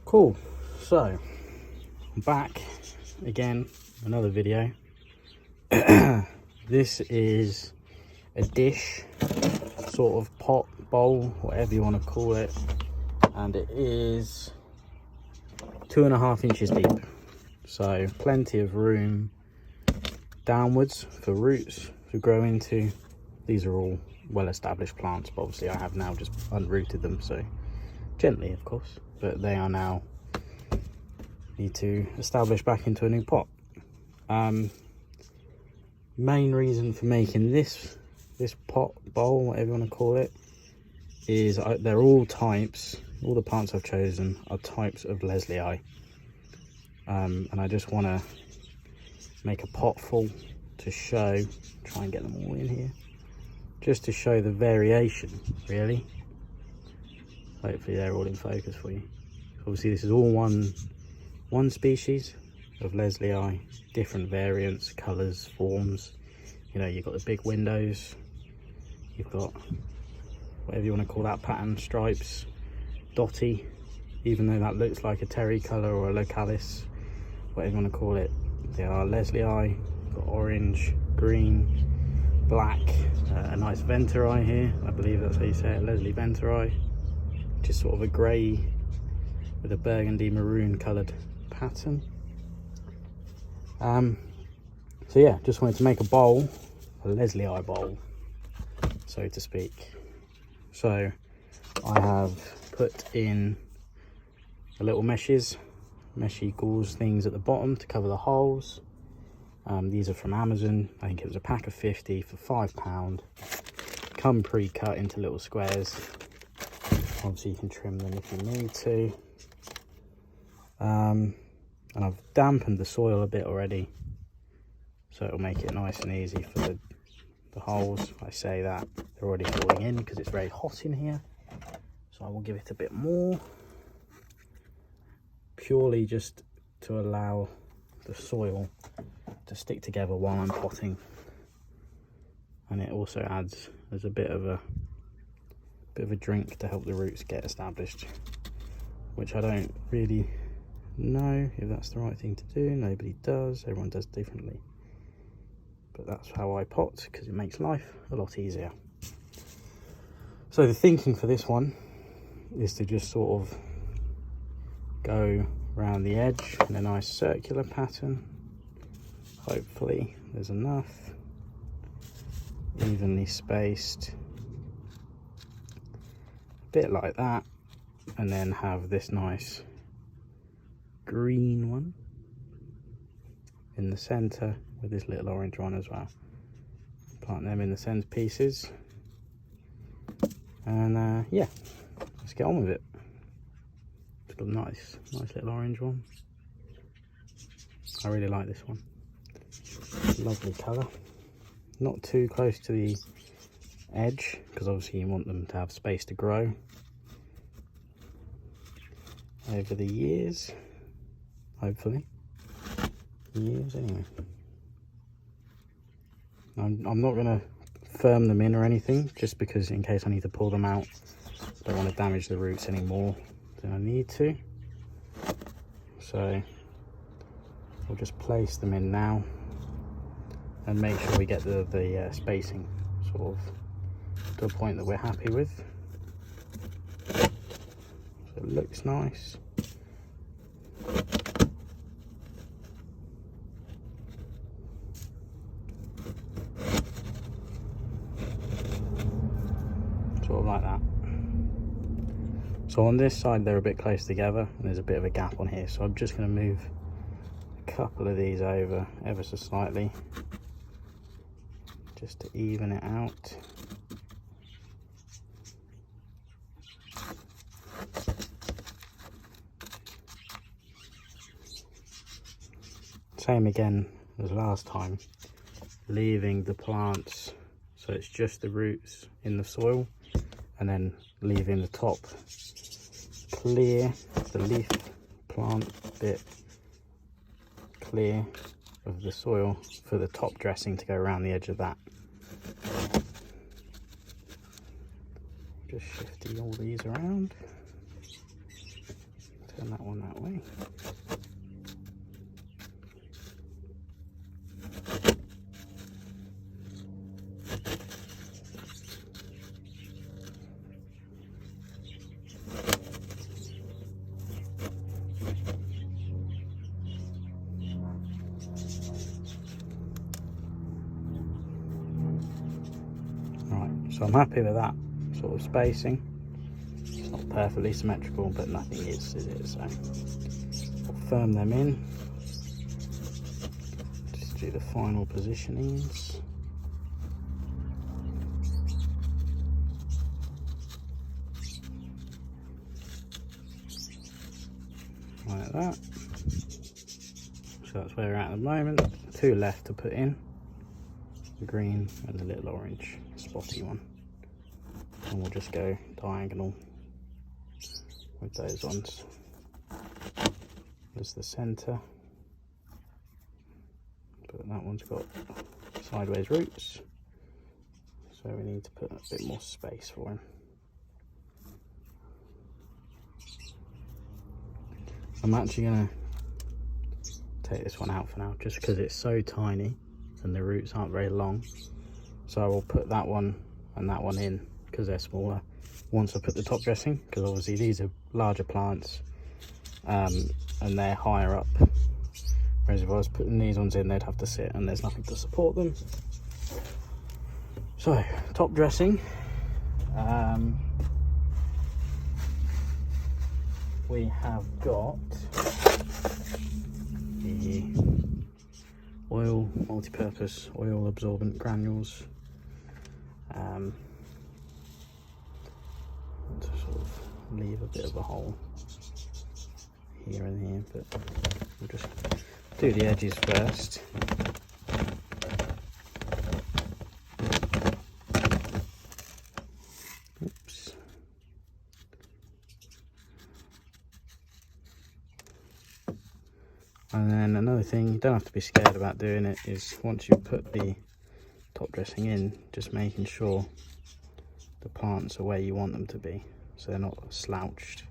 Cool. So I'm back again, another video. This is a dish, sort of pot, bowl, whatever you want to call it, and it is 2.5 inches deep, so plenty of room downwards for roots to grow into. These are all well-established plants, but obviously I have now just unrooted them, so gently of course, but they are now need to establish back into a new pot. Main reason for making this pot, bowl, whatever you want to call it, is they're all types, all the plants I've chosen are types of Leslie, and I just want to make a pot full to show, try and get them all in here, just to show the variation, really. Hopefully they're all in focus for you. Obviously this is all one species of Leslie, different variants, colours, forms. You know, you've got the big windows, you've got whatever you want to call that pattern, stripes, dotty, even though that looks like a terry colour or a localis, whatever you want to call it. They are Leslie, got orange, green, black, a nice Venturi here, I believe that's how you say it, Leslie Venturi, which is sort of a grey with a burgundy maroon coloured pattern. So yeah, just wanted to make a bowl, a Leslie bowl, so to speak. So I have put in a little meshy gauze things at the bottom to cover the holes. These are from Amazon. I think it was a pack of 50 for £5. Come pre-cut into little squares. Obviously you can trim them if you need to. And I've dampened the soil a bit already, so it'll make it nice and easy for the holes. I say that they're already falling in because it's very hot in here, so I will give it a bit more, purely just to allow the soil to stick together while I'm potting. And it also adds as a bit of a drink to help the roots get established, which I don't really know if that's the right thing to do. Nobody does, everyone does differently, but that's how I pot because it makes life a lot easier. So the thinking for this one is to just sort of go around the edge in a nice circular pattern. Hopefully there's enough, evenly spaced, a bit like that, and then have this nice green one in the center with this little orange one as well. Plant them in the centre pieces, and yeah, let's get on with it. It's got a nice little orange one. I really like this one. Lovely colour. Not too close to the edge because obviously you want them to have space to grow over the years, hopefully. Years anyway. I'm not going to firm them in or anything, just because in case I need to pull them out, I don't want to damage the roots any more than I need to. So we'll just place them in now and make sure we get the spacing sort of to a point that we're happy with. So it looks nice. Sort of like that. So on this side they're a bit close together and there's a bit of a gap on here, so I'm just going to move a couple of these over ever so slightly just to even it out. Same again as last time, leaving the plants so it's just the roots in the soil, and then leaving the top clear, the leaf plant bit clear of the soil for the top dressing to go around the edge of that. Just shifting all these around to Turn that one that way. Right, so I'm happy with that sort of spacing. It's not perfectly symmetrical, but nothing is it? So I'll firm them in. Just do the final positionings. Like that. So that's where we're at the moment. 2 left to put in. The green and the little orange spotty one. And we'll just go diagonal with those ones. There's the centre. But that one's got sideways roots. So we need to put a bit more space for him. I'm actually going to take this one out for now, just because it's so tiny and the roots aren't very long. So I will put that one and that one in because they're smaller once I put the top dressing, because obviously these are larger plants and they're higher up. Whereas if I was putting these ones in, they'd have to sit and there's nothing to support them. So, top dressing. We have got the oil, multi-purpose oil absorbent granules. To sort of leave a bit of a hole here and here, but we'll just do the edges first. Oops. And then another thing, you don't have to be scared about doing it, is once you put the top dressing in, just making sure the plants are where you want them to be, so they're not slouched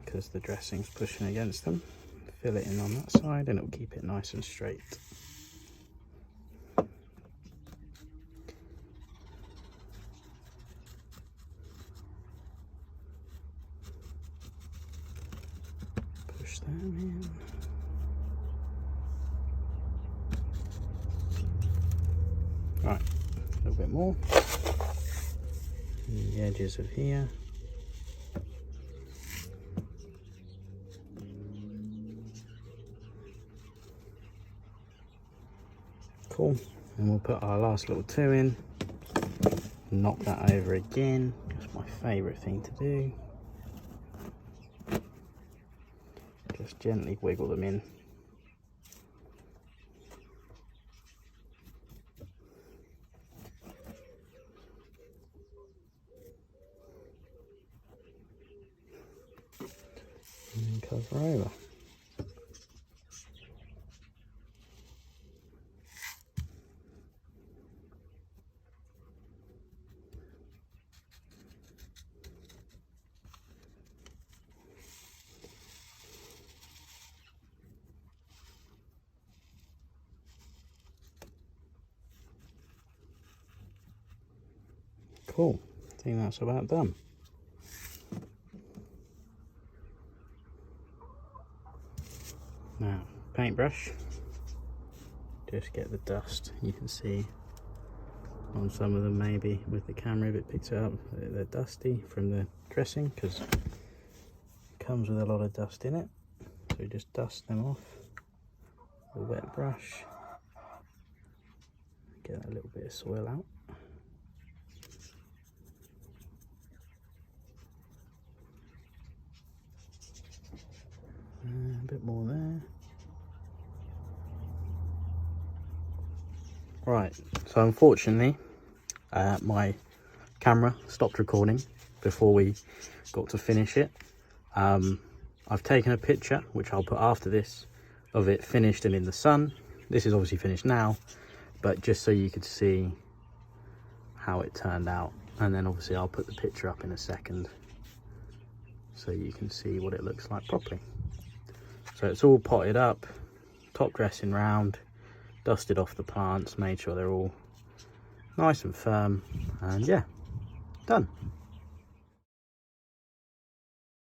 because the dressing's pushing against them. Fill it in on that side and it'll keep it nice and straight. Push them in. Right, a little bit more. The edges of here. Cool. And we'll put our last little 2 in. Knock that over again. That's my favourite thing to do. Just gently wiggle them in. And cover over. Cool. I think that's about done. Now, paintbrush. Just get the dust. You can see on some of them, maybe with the camera, if it picks it up, they're dusty from the dressing because it comes with a lot of dust in it. So just dust them off with a wet brush. Get a little bit of soil out. A bit more there. Right, so unfortunately my camera stopped recording before we got to finish it. I've taken a picture, which I'll put after this, of it finished and in the sun. This is obviously finished now, but just so you could see how it turned out. And then obviously I'll put the picture up in a second so you can see what it looks like properly. So it's all potted up, top dressing round, dusted off the plants, made sure they're all nice and firm, and yeah, done.